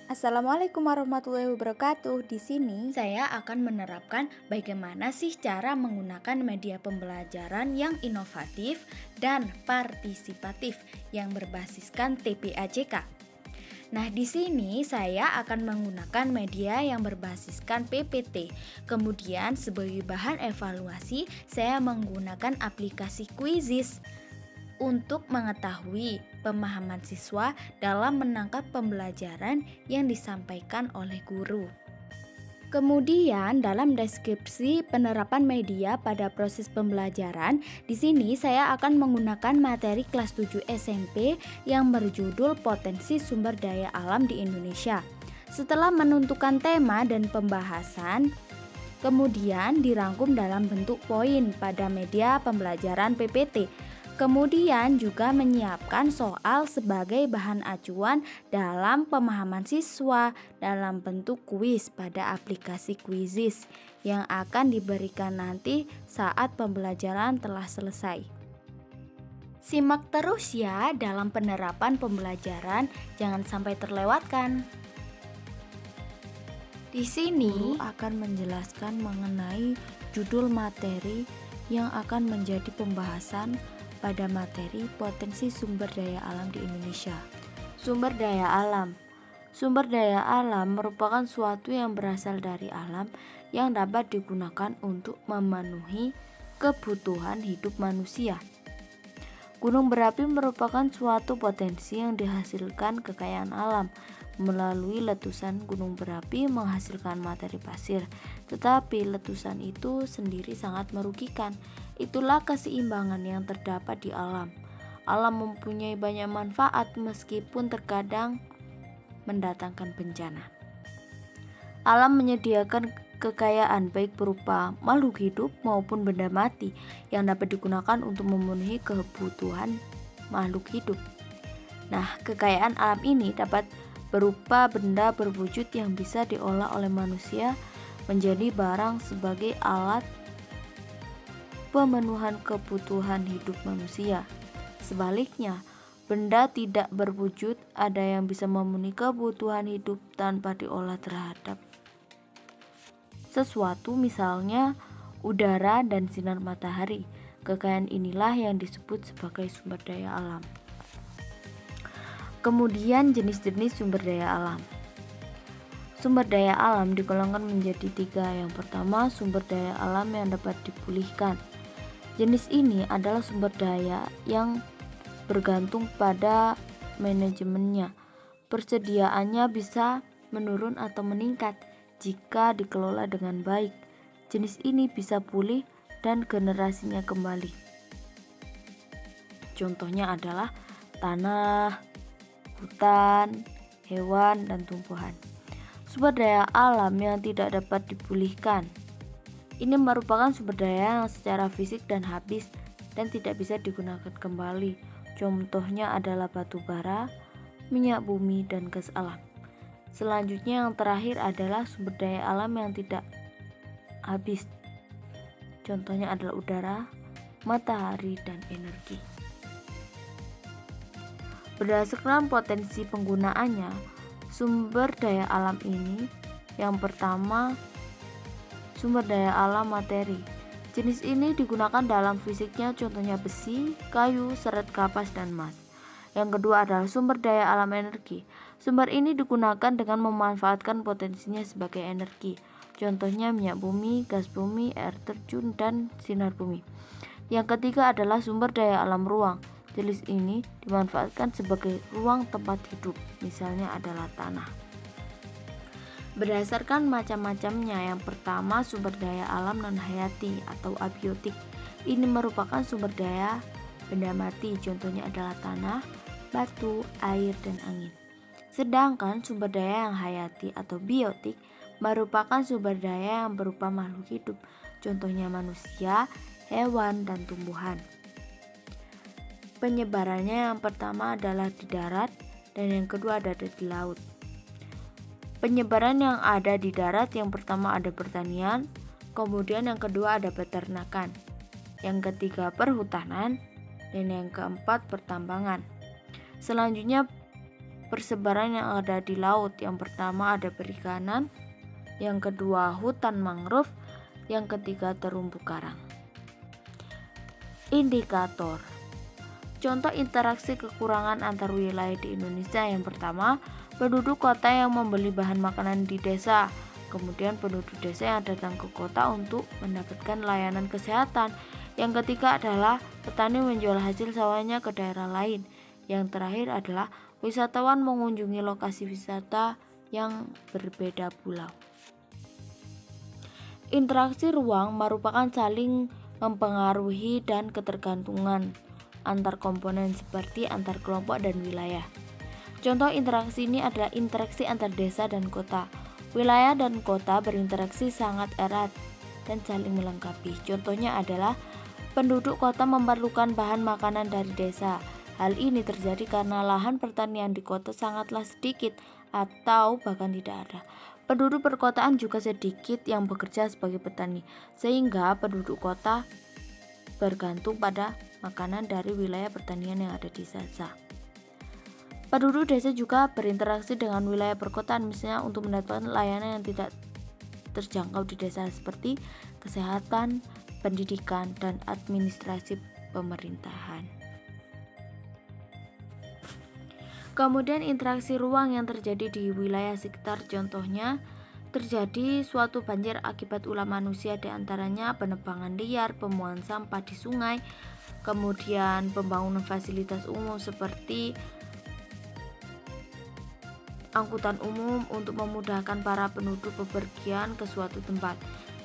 Assalamualaikum warahmatullahi wabarakatuh. Di sini saya akan menerapkan bagaimana sih cara menggunakan media pembelajaran yang inovatif dan partisipatif yang berbasiskan TPAJK. Nah, di sini saya akan menggunakan media yang berbasiskan PPT. Kemudian sebagai bahan evaluasi, saya menggunakan aplikasi Quizizz untuk mengetahui pemahaman siswa dalam menangkap pembelajaran yang disampaikan oleh guru. Kemudian dalam deskripsi penerapan media pada proses pembelajaran, di sini saya akan menggunakan materi kelas 7 SMP yang berjudul Potensi Sumber Daya Alam di Indonesia. Setelah menentukan tema dan pembahasan, kemudian dirangkum dalam bentuk poin pada media pembelajaran PPT. Kemudian juga menyiapkan soal sebagai bahan acuan dalam pemahaman siswa dalam bentuk kuis pada aplikasi Quizizz yang akan diberikan nanti saat pembelajaran telah selesai. Simak terus ya dalam penerapan pembelajaran, jangan sampai terlewatkan. Di sini akan menjelaskan mengenai judul materi yang akan menjadi pembahasan pada materi potensi sumber daya alam di Indonesia. Sumber daya alam. Sumber daya alam merupakan suatu yang berasal dari alam yang dapat digunakan untuk memenuhi kebutuhan hidup manusia. Gunung berapi merupakan suatu potensi yang dihasilkan kekayaan alam. Melalui letusan gunung berapi menghasilkan materi pasir, tetapi letusan itu sendiri sangat merugikan. Itulah keseimbangan yang terdapat di alam. Alam mempunyai banyak manfaat meskipun terkadang mendatangkan bencana. Alam menyediakan kekayaan baik berupa makhluk hidup maupun benda mati yang dapat digunakan untuk memenuhi kebutuhan makhluk hidup. Nah, kekayaan alam ini dapat berupa benda berwujud yang bisa diolah oleh manusia menjadi barang sebagai alat pemenuhan kebutuhan hidup manusia. Sebaliknya, benda tidak berwujud ada yang bisa memenuhi kebutuhan hidup tanpa diolah terhadap sesuatu, misalnya udara dan sinar matahari. Kekayaan inilah yang disebut sebagai sumber daya alam. Kemudian jenis-jenis sumber daya alam. Sumber daya alam digolongkan menjadi 3. Yang pertama, sumber daya alam yang dapat dipulihkan. Jenis ini adalah sumber daya yang bergantung pada manajemennya. Persediaannya bisa menurun atau meningkat jika dikelola dengan baik. Jenis ini bisa pulih dan generasinya kembali. Contohnya adalah tanah, hutan, hewan, dan tumbuhan. Sumber daya alam yang tidak dapat dipulihkan. Ini merupakan sumber daya yang secara fisik dan habis dan tidak bisa digunakan kembali. Contohnya adalah batu bara, minyak bumi, dan gas alam. Selanjutnya yang terakhir adalah sumber daya alam yang tidak habis. Contohnya adalah udara, matahari, dan energi. Berdasarkan potensi penggunaannya, sumber daya alam ini yang pertama, sumber daya alam materi. Jenis ini digunakan dalam fisiknya, contohnya besi, kayu, serat, kapas, dan emas. Yang kedua adalah sumber daya alam energi. Sumber ini digunakan dengan memanfaatkan potensinya sebagai energi. Contohnya minyak bumi, gas bumi, air terjun, dan sinar bumi. Yang ketiga adalah sumber daya alam ruang. Jenis ini dimanfaatkan sebagai ruang tempat hidup, misalnya adalah tanah. Berdasarkan macam-macamnya, yang pertama sumber daya alam non-hayati atau abiotik. Ini merupakan sumber daya benda mati, contohnya adalah tanah, batu, air, dan angin. Sedangkan sumber daya yang hayati atau biotik merupakan sumber daya yang berupa makhluk hidup, contohnya manusia, hewan, dan tumbuhan. Penyebarannya yang pertama adalah di darat dan yang kedua ada di laut. Penyebaran yang ada di darat, yang pertama ada pertanian, kemudian yang kedua ada peternakan, yang ketiga perhutanan, dan yang keempat pertambangan. Selanjutnya persebaran yang ada di laut. Yang pertama ada perikanan, yang kedua hutan mangrove, yang ketiga terumbu karang. Indikator. Contoh interaksi kekurangan antar wilayah di Indonesia. Yang pertama, penduduk kota yang membeli bahan makanan di desa. Kemudian penduduk desa yang datang ke kota untuk mendapatkan layanan kesehatan. Yang ketiga adalah petani menjual hasil sawahnya ke daerah lain. Yang terakhir adalah wisatawan mengunjungi lokasi wisata yang berbeda pulau. Interaksi ruang merupakan saling mempengaruhi dan ketergantungan antar komponen seperti antar kelompok dan wilayah. Contoh interaksi ini adalah interaksi antar desa dan kota. Wilayah dan kota berinteraksi sangat erat dan saling melengkapi. Contohnya adalah penduduk kota memerlukan bahan makanan dari desa. Hal ini terjadi karena lahan pertanian di kota sangatlah sedikit atau bahkan tidak ada. Penduduk perkotaan juga sedikit yang bekerja sebagai petani, sehingga penduduk kota bergantung pada makanan dari wilayah pertanian yang ada di desa. Penduduk desa juga berinteraksi dengan wilayah perkotaan, misalnya untuk mendapatkan layanan yang tidak terjangkau di desa seperti kesehatan, pendidikan, dan administrasi pemerintahan. Kemudian interaksi ruang yang terjadi di wilayah sekitar, contohnya terjadi suatu banjir akibat ulah manusia, diantaranya penebangan liar, pembuangan sampah di sungai, kemudian pembangunan fasilitas umum seperti angkutan umum untuk memudahkan para penduduk bepergian ke suatu tempat.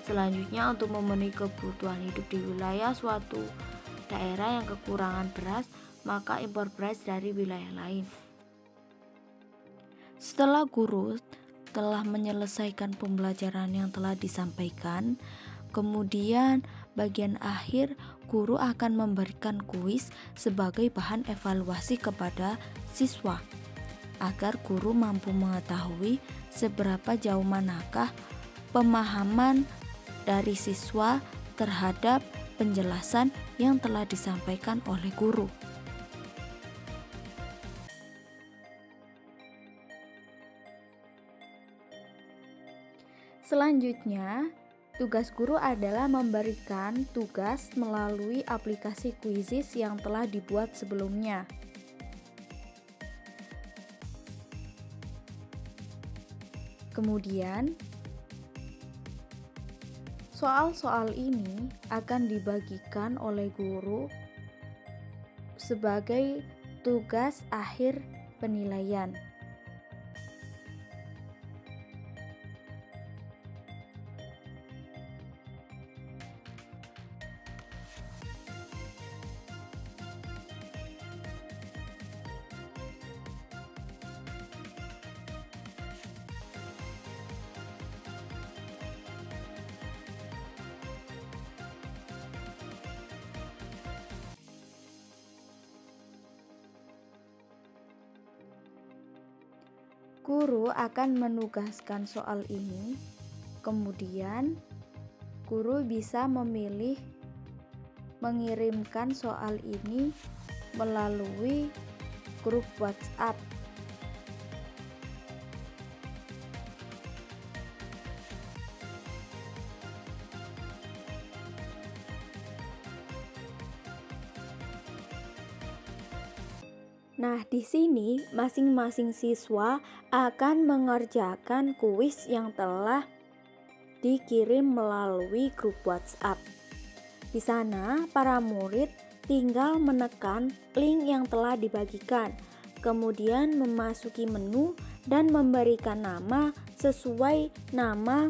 Selanjutnya, untuk memenuhi kebutuhan hidup di wilayah suatu daerah yang kekurangan beras, maka impor beras dari wilayah lain. Setelah guru telah menyelesaikan pembelajaran yang telah disampaikan, kemudian bagian akhir guru akan memberikan kuis sebagai bahan evaluasi kepada siswa, agar guru mampu mengetahui seberapa jauh manakah pemahaman dari siswa terhadap penjelasan yang telah disampaikan oleh guru. Selanjutnya, tugas guru adalah memberikan tugas melalui aplikasi Quizizz yang telah dibuat sebelumnya. Kemudian, soal-soal ini akan dibagikan oleh guru sebagai tugas akhir penilaian. Guru akan menugaskan soal ini, kemudian guru bisa memilih mengirimkan soal ini melalui grup WhatsApp. Nah, di sini masing-masing siswa akan mengerjakan kuis yang telah dikirim melalui grup WhatsApp. Di sana, para murid tinggal menekan link yang telah dibagikan, kemudian memasuki menu dan memberikan nama sesuai nama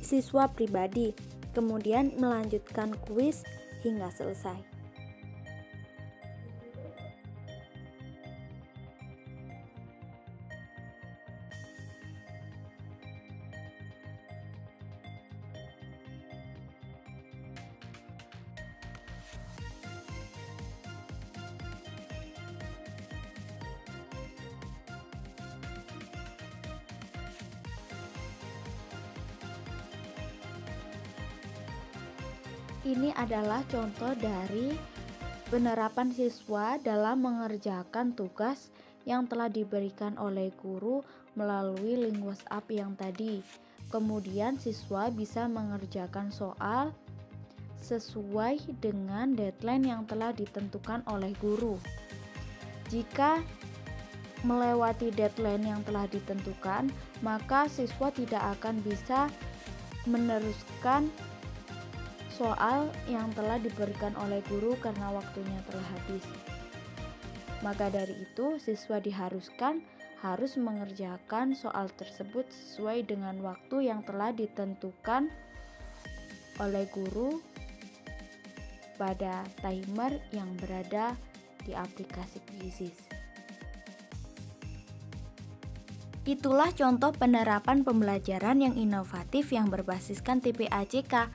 siswa pribadi, kemudian melanjutkan kuis hingga selesai. Ini adalah contoh dari penerapan siswa dalam mengerjakan tugas yang telah diberikan oleh guru melalui link WhatsApp yang tadi. Kemudian siswa bisa mengerjakan soal sesuai dengan deadline yang telah ditentukan oleh guru. Jika melewati deadline yang telah ditentukan, maka siswa tidak akan bisa meneruskan soal yang telah diberikan oleh guru karena waktunya telah habis. Maka dari itu, siswa diharuskan harus mengerjakan soal tersebut sesuai dengan waktu yang telah ditentukan oleh guru pada timer yang berada di aplikasi Quizizz. Itulah contoh penerapan pembelajaran yang inovatif yang berbasiskan TPAJK.